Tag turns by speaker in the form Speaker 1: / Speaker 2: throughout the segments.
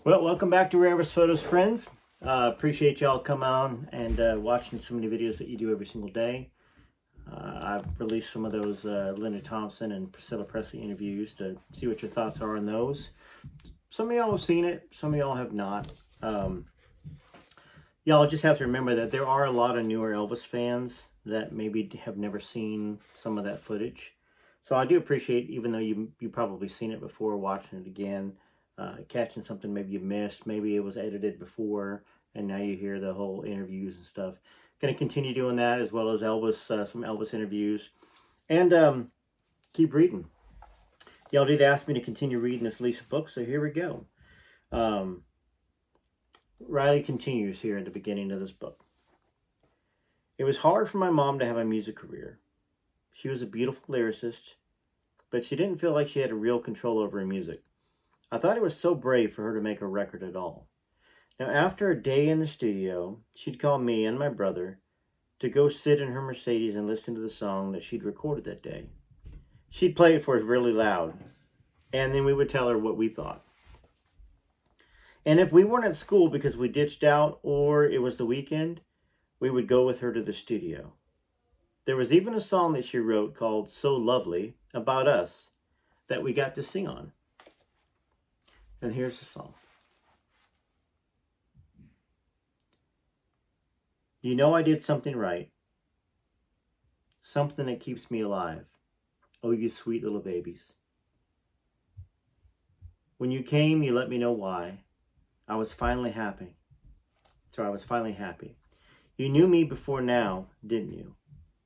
Speaker 1: Well, welcome back to Rarest Photos, friends. Appreciate y'all coming on and watching so many videos that you do every single day. I've released some of those Linda Thompson and Priscilla Presley interviews to see what your thoughts are on those. Some of y'all have seen it, some of y'all have not. Y'all just have to remember that there are a lot of newer Elvis fans that maybe have never seen some of that footage. So I do appreciate, even though you probably seen it before, watching it again. Catching something maybe you missed, maybe it was edited before, and now you hear the whole interviews and stuff. Going to continue doing that, as well as Elvis, some Elvis interviews, and keep reading. Y'all did ask me to continue reading this Lisa book, so here we go. Riley continues here at the beginning of this book. It was hard for my mom to have a music career. She was a beautiful lyricist, but she didn't feel like she had a real control over her music. I thought it was so brave for her to make a record at all. Now, after a day in the studio, she'd call me and my brother to go sit in her Mercedes and listen to the song that she'd recorded that day. She'd play it for us really loud, and then we would tell her what we thought. And if we weren't at school because we ditched out or it was the weekend, we would go with her to the studio. There was even a song that she wrote called So Lovely about us that we got to sing on. And here's the song. You know I did something right. Something that keeps me alive. Oh, you sweet little babies. When you came, you let me know why. I was finally happy. You knew me before now, didn't you?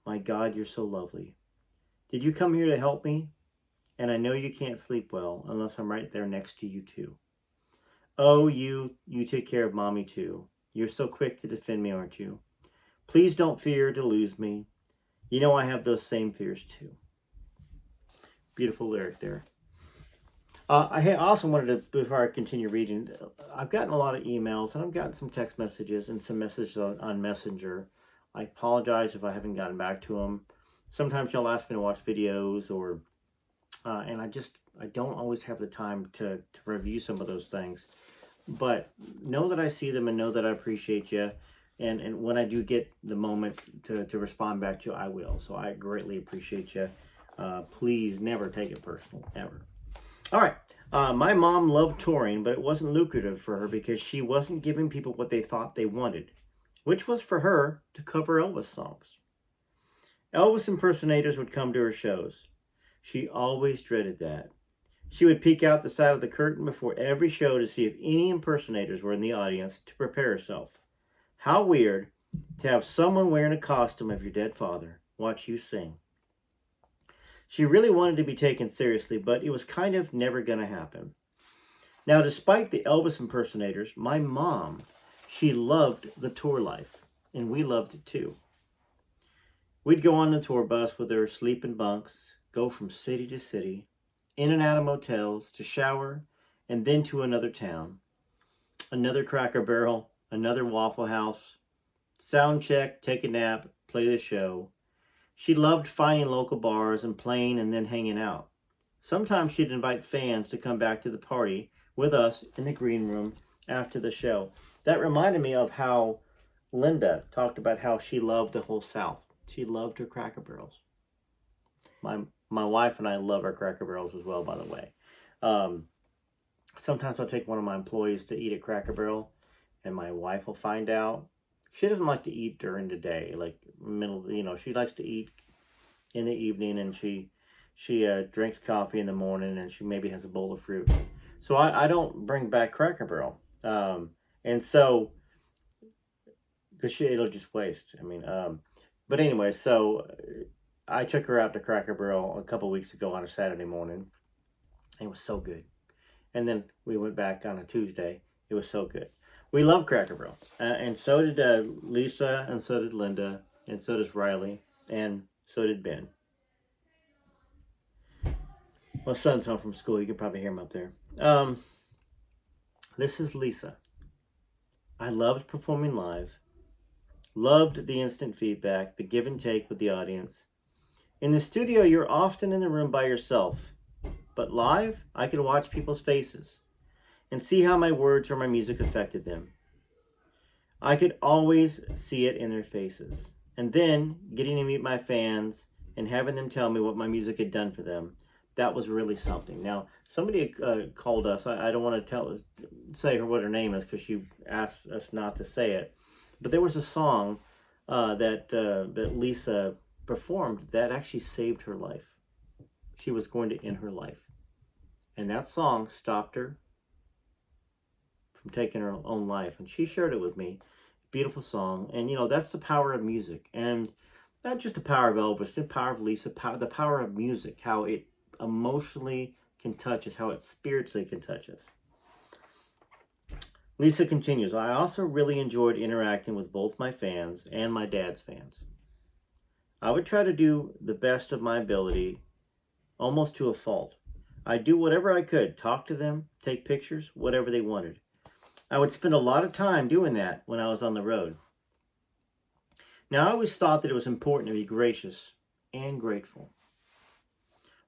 Speaker 1: My God, you're so lovely. Did you come here to help me? And I know you can't sleep well unless I'm right there next to you too. Oh, you take care of Mommy too. You're so quick to defend me, aren't you? Please don't fear to lose me. You know I have those same fears too. Beautiful lyric there. I also wanted to, before I continue reading, I've gotten a lot of emails and I've gotten some text messages and some messages on Messenger. I apologize if I haven't gotten back to them. Sometimes y'all ask me to watch videos or and I don't always have the time to review some of those things. But know that I see them and know that I appreciate you. And when I do get the moment to respond back to you, I will. So I greatly appreciate you. Please never take it personal, ever. All right. My mom loved touring, but it wasn't lucrative for her because she wasn't giving people what they thought they wanted, which was for her to cover Elvis songs. Elvis impersonators would come to her shows. She always dreaded that. She would peek out the side of the curtain before every show to see if any impersonators were in the audience to prepare herself. How weird to have someone wearing a costume of your dead father watch you sing. She really wanted to be taken seriously, but it was kind of never going to happen. Now, despite the Elvis impersonators, my mom, she loved the tour life, and we loved it too. We'd go on the tour bus with her, sleep in bunks, go from city to city, in and out of motels, to shower, and then to another town. Another Cracker Barrel, another Waffle House, sound check, take a nap, play the show. She loved finding local bars and playing and then hanging out. Sometimes she'd invite fans to come back to the party with us in the green room after the show. That reminded me of how Linda talked about how she loved the whole South. She loved her Cracker Barrels. My wife and I love our Cracker Barrels as well, by the way. Sometimes I'll take one of my employees to eat at Cracker Barrel, and my wife will find out. She doesn't like to eat during the day, like she likes to eat in the evening, and she drinks coffee in the morning, and she maybe has a bowl of fruit. So I don't bring back Cracker Barrel, and so because it'll just waste. But anyway, so I took her out to Cracker Barrel a couple weeks ago on a Saturday morning. It was so good, and then we went back on a Tuesday. It was so good. We love Cracker Barrel, and so did Lisa, and so did Linda, and so does Riley, and so did Ben. My son's home from school. You can probably hear him up there. This is Lisa. I loved performing live. Loved the instant feedback, the give and take with the audience. In the studio, you're often in the room by yourself, but live, I can watch people's faces. and see how my words or my music affected them. I could always see it in their faces. And then getting to meet my fans and having them tell me what my music had done for them, that was really something. Now, somebody called us. I don't want to say what her name is because she asked us not to say it. But there was a song that Lisa performed that actually saved her life. She was going to end her life. And that song stopped her from taking her own life. And she shared it with me. Beautiful song. And, that's the power of music. And not just the power of Elvis, the power of Lisa, the power of music, how it emotionally can touch us, how it spiritually can touch us. Lisa continues, I also really enjoyed interacting with both my fans and my dad's fans. I would try to do the best of my ability, almost to a fault. I'd do whatever I could, talk to them, take pictures, whatever they wanted. I would spend a lot of time doing that when I was on the road. Now, I always thought that it was important to be gracious and grateful.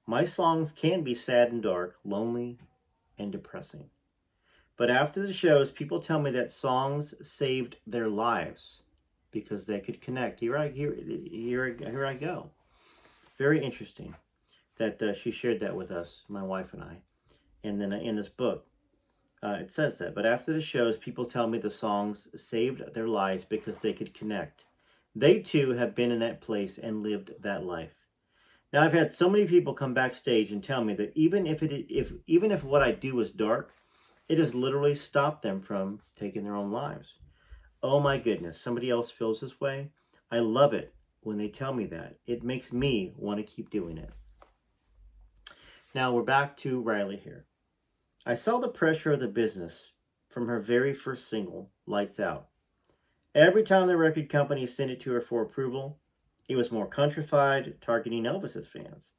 Speaker 1: My songs can be sad and dark, lonely and depressing. But after the shows, people tell me that songs saved their lives because they could connect. Here I go. Very interesting that she shared that with us, my wife and I. And then in this book, it says that. But after the shows, people tell me the songs saved their lives because they could connect. They too have been in that place and lived that life. Now, I've had so many people come backstage and tell me that even if what I do is dark, it has literally stopped them from taking their own lives. Oh my goodness, somebody else feels this way? I love it when they tell me that. It makes me want to keep doing it. Now we're back to Riley here. I saw the pressure of the business from her very first single, Lights Out. Every time the record company sent it to her for approval, it was more countrified, targeting Elvis's fans.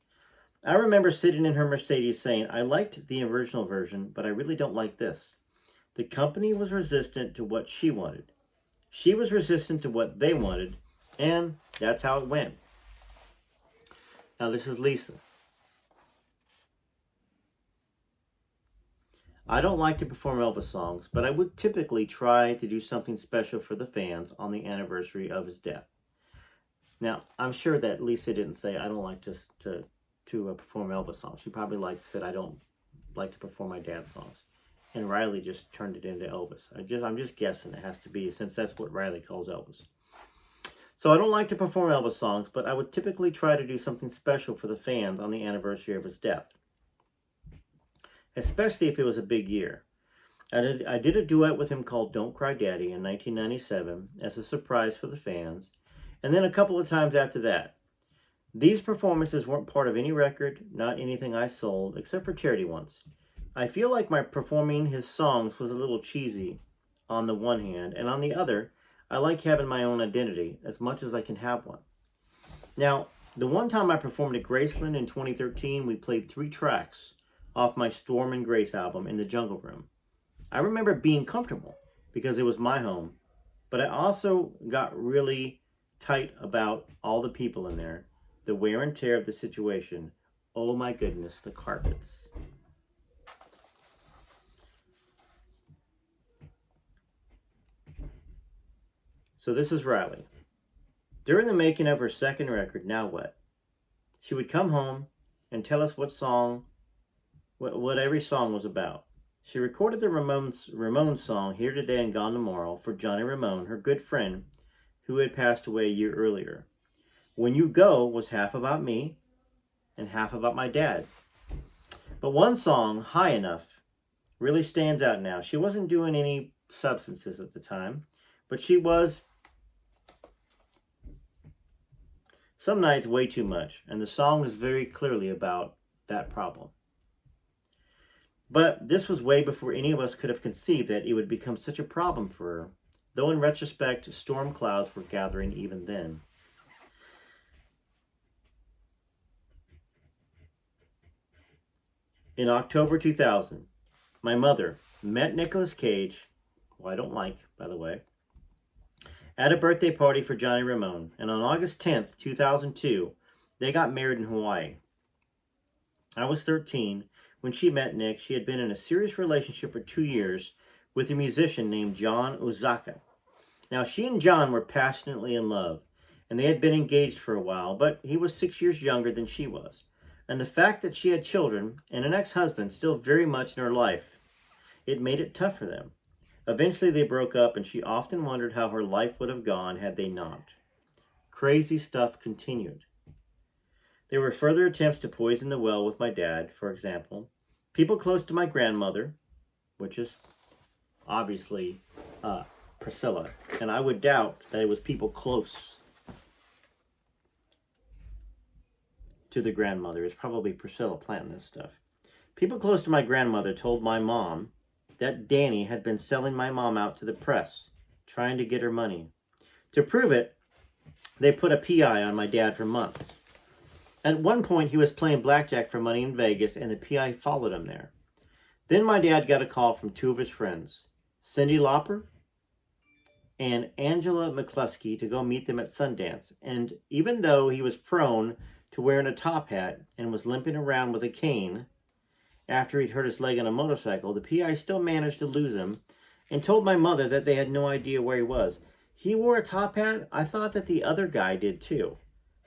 Speaker 1: I remember sitting in her Mercedes saying, I liked the original version, but I really don't like this. The company was resistant to what she wanted. She was resistant to what they wanted, and that's how it went. Now this is Lisa. I don't like to perform Elvis songs, but I would typically try to do something special for the fans on the anniversary of his death. Now, I'm sure that Lisa didn't say, I don't like to perform Elvis songs. She probably said, I don't like to perform my dad's songs. And Riley just turned it into Elvis. I'm just guessing it has to be, since that's what Riley calls Elvis. So I don't like to perform Elvis songs, but I would typically try to do something special for the fans on the anniversary of his death, especially if it was a big year. I did a duet with him called Don't Cry Daddy in 1997 as a surprise for the fans, and then a couple of times after that. These performances weren't part of any record, not anything I sold, except for charity ones. I feel like my performing his songs was a little cheesy on the one hand, and on the other, I like having my own identity as much as I can have one. Now, the one time I performed at Graceland in 2013, we played 3 tracks off my Storm and Grace album in the Jungle Room. I remember being comfortable because it was my home, but I also got really tight about all the people in there, the wear and tear of the situation. Oh my goodness, the carpets. So this is Riley. During the making of her second record, Now What? She would come home and tell us what every song was about. She recorded the Ramones song, Here Today and Gone Tomorrow, for Johnny Ramone, her good friend, who had passed away a year earlier. When You Go was half about me and half about my dad. But one song, High Enough, really stands out now. She wasn't doing any substances at the time, but she was some nights way too much, and the song is very clearly about that problem. But this was way before any of us could have conceived that it would become such a problem for her, though in retrospect, storm clouds were gathering even then. In October 2000, my mother met Nicolas Cage, who I don't like, by the way, at a birthday party for Johnny Ramone, and on August 10th, 2002, they got married in Hawaii. I was 13 When she met Nick, she had been in a serious relationship for 2 years with a musician named John Ozaka. Now, she and John were passionately in love, and they had been engaged for a while, but he was 6 years younger than she was. And the fact that she had children and an ex-husband still very much in her life, it made it tough for them. Eventually, they broke up, and she often wondered how her life would have gone had they not. Crazy stuff continued. There were further attempts to poison the well with my dad, for example. People close to my grandmother, which is obviously Priscilla, and I would doubt that it was people close to the grandmother. It's probably Priscilla planting this stuff. People close to my grandmother told my mom that Danny had been selling my mom out to the press, trying to get her money. To prove it, they put a PI on my dad for months. At one point, he was playing blackjack for money in Vegas, and the PI followed him there. Then my dad got a call from two of his friends, Cyndi Lauper and Angela McCluskey, to go meet them at Sundance. And even though he was prone to wearing a top hat and was limping around with a cane after he'd hurt his leg on a motorcycle, the PI still managed to lose him and told my mother that they had no idea where he was. He wore a top hat? I thought that the other guy did too.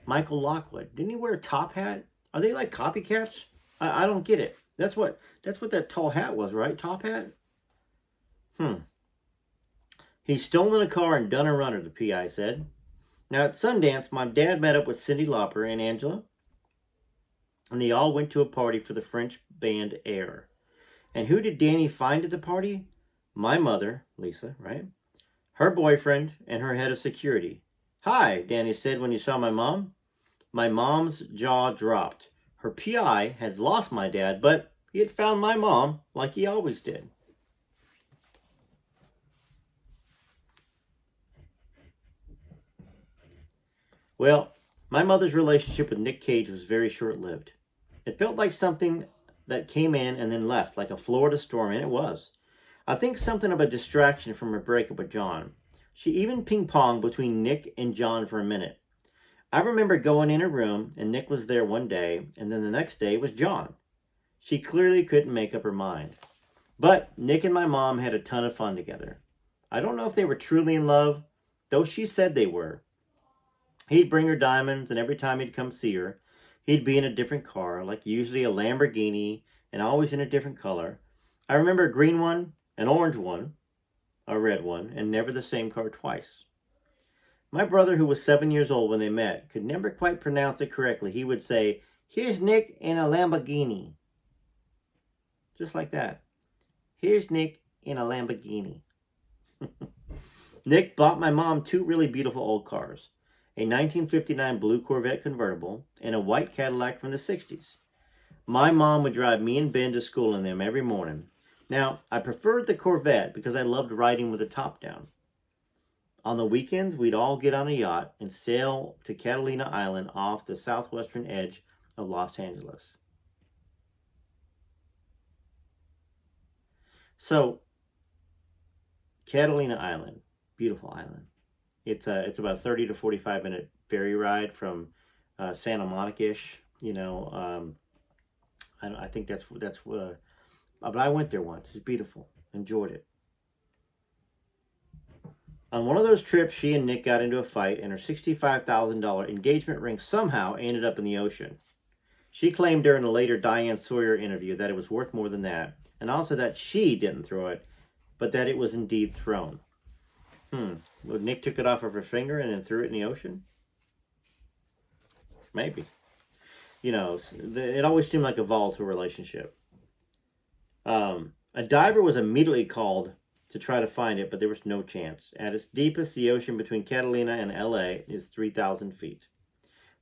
Speaker 1: Michael Lockwood. Didn't he wear a top hat? Are they like copycats? I don't get it. That's what that tall hat was, right? Top hat? He's stolen a car and done a runner, the PI said. Now at Sundance, my dad met up with Cyndi Lauper and Angela, and they all went to a party for the French band Air. And who did Danny find at the party? My mother, Lisa, right? Her boyfriend and her head of security. Hi, Danny said when he saw my mom. My mom's jaw dropped. Her PI had lost my dad, but he had found my mom like he always did. Well, my mother's relationship with Nick Cage was very short-lived. It felt like something that came in and then left, like a Florida storm, and it was. I think something of a distraction from her breakup with John. She even ping-ponged between Nick and John for a minute. I remember going in her room, and Nick was there one day, and then the next day it was John. She clearly couldn't make up her mind. But Nick and my mom had a ton of fun together. I don't know if they were truly in love, though she said they were. He'd bring her diamonds, and every time he'd come see her, he'd be in a different car, like usually a Lamborghini, and always in a different color. I remember a green one, an orange one, a red one, and never the same car twice. My brother, who was 7 years old when they met, could never quite pronounce it correctly. He would say, "Here's Nick in a Lamborghini." Just like that. Here's Nick in a Lamborghini. Nick bought my mom two really beautiful old cars. A 1959 blue Corvette convertible and a white Cadillac from the 60s. My mom would drive me and Ben to school in them every morning. Now, I preferred the Corvette because I loved riding with the top down. On the weekends, we'd all get on a yacht and sail to Catalina Island off the southwestern edge of Los Angeles. So, Catalina Island, beautiful island. It's about a 30 to 45 minute ferry ride from Santa Monica-ish. I think that's but I went there once. It's beautiful. Enjoyed it. On one of those trips, she and Nick got into a fight, and her $65,000 engagement ring somehow ended up in the ocean. She claimed during a later Diane Sawyer interview that it was worth more than that, and also that she didn't throw it, but that it was indeed thrown. Well, Nick took it off of her finger and then threw it in the ocean? Maybe. It always seemed like a volatile relationship. A diver was immediately called to try to find it, but there was no chance. At its deepest, the ocean between Catalina and LA is 3,000 feet.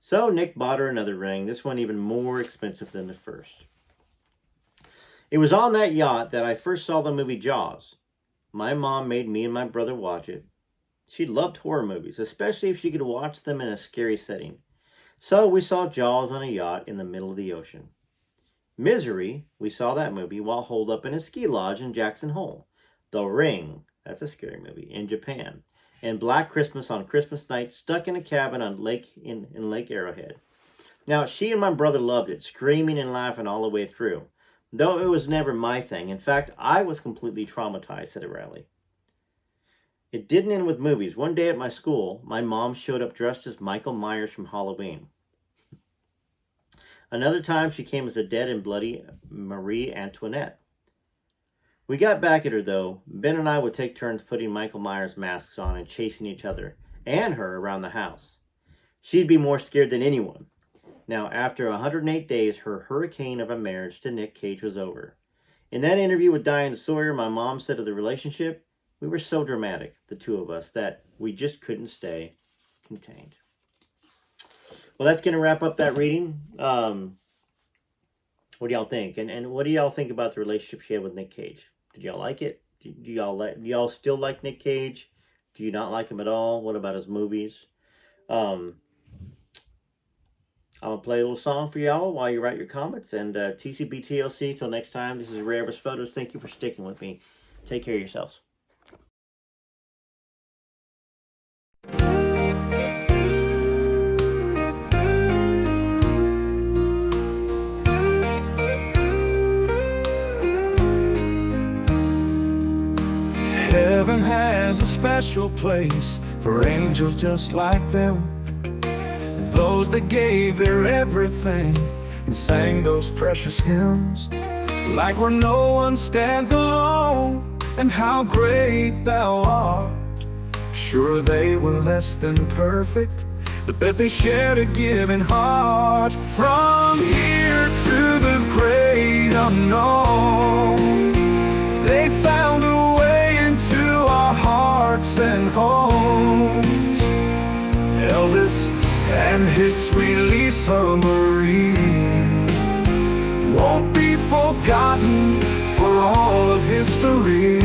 Speaker 1: So Nick bought her another ring, this one even more expensive than the first. It was on that yacht that I first saw the movie Jaws. My mom made me and my brother watch it. She loved horror movies, especially if she could watch them in a scary setting. So we saw Jaws on a yacht in the middle of the ocean. Misery, we saw that movie while holed up in a ski lodge in Jackson Hole. The Ring, that's a scary movie, in Japan. And Black Christmas on Christmas night, stuck in a cabin on Lake Arrowhead. Now, she and my brother loved it, screaming and laughing all the way through. though it was never my thing. In fact, I was completely traumatized, said Riley. It didn't end with movies. One day at my school, my mom showed up dressed as Michael Myers from Halloween. Another time, she came as a dead and bloody Marie Antoinette. We got back at her, though. Ben and I would take turns putting Michael Myers masks on and chasing each other and her around the house. She'd be more scared than anyone. Now, after 108 days, her hurricane of a marriage to Nick Cage was over. In that interview with Diane Sawyer, my mom said of the relationship, we were so dramatic, the two of us, that we just couldn't stay contained. Well, that's going to wrap up that reading. What do y'all think? And what do y'all think about the relationship she had with Nick Cage? Did y'all like it? Do y'all still like Nick Cage? Do you not like him at all? What about his movies? I'm going to play a little song for y'all while you write your comments. And TCBTLC, till next time, this is Rare Photos. Thank you for sticking with me. Take care of yourselves.
Speaker 2: Heaven has a special place for angels just like them, those that gave their everything and sang those precious hymns, like where no one stands alone, and how great thou art. Sure, they were less than perfect, but that they shared a giving heart. From here to the great unknown, they found a way into our hearts and homes. Elvis and his sweet Lisa Marie won't be forgotten for all of history.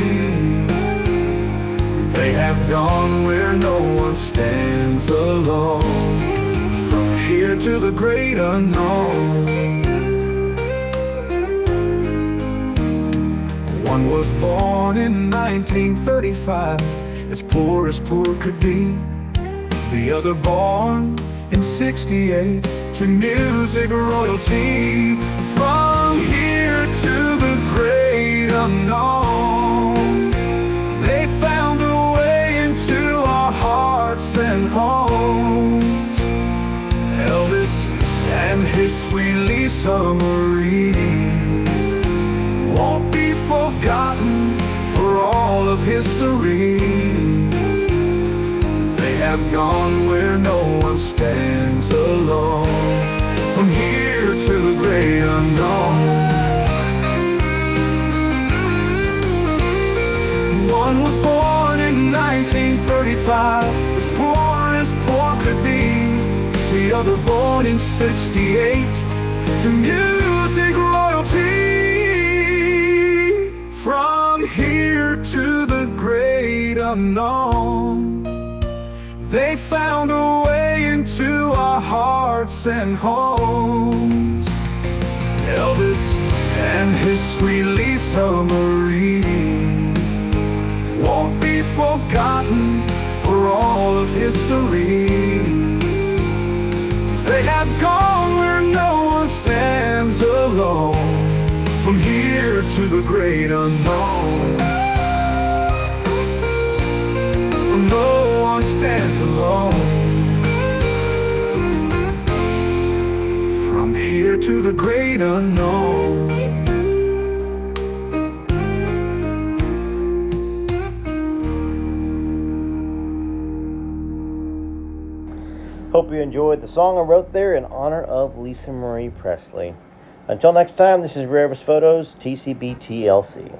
Speaker 2: They have gone where no one stands alone, from here to the great unknown. One was born in 1935, as poor could be. The other born in 68 to music royalty. From here to the great unknown, they found a way into our hearts and homes. Elvis and his sweet Lisa Marie won't be forgotten for all of history. They have gone where no one stands alone, from here to the great unknown. One was born in 1935, as poor could be. The other born in 68 to music royalty. From here to the great unknown, they found a way into our hearts and homes. Elvis and his sweet Lisa Marie won't be forgotten for all of history. They have gone where no one stands alone, from here to the great unknown. For no one stands alone, from here to the great unknown.
Speaker 1: Hope you enjoyed the song I wrote there in honor of Lisa Marie Presley. Until next time, this is Rare Photos, TCBTLC.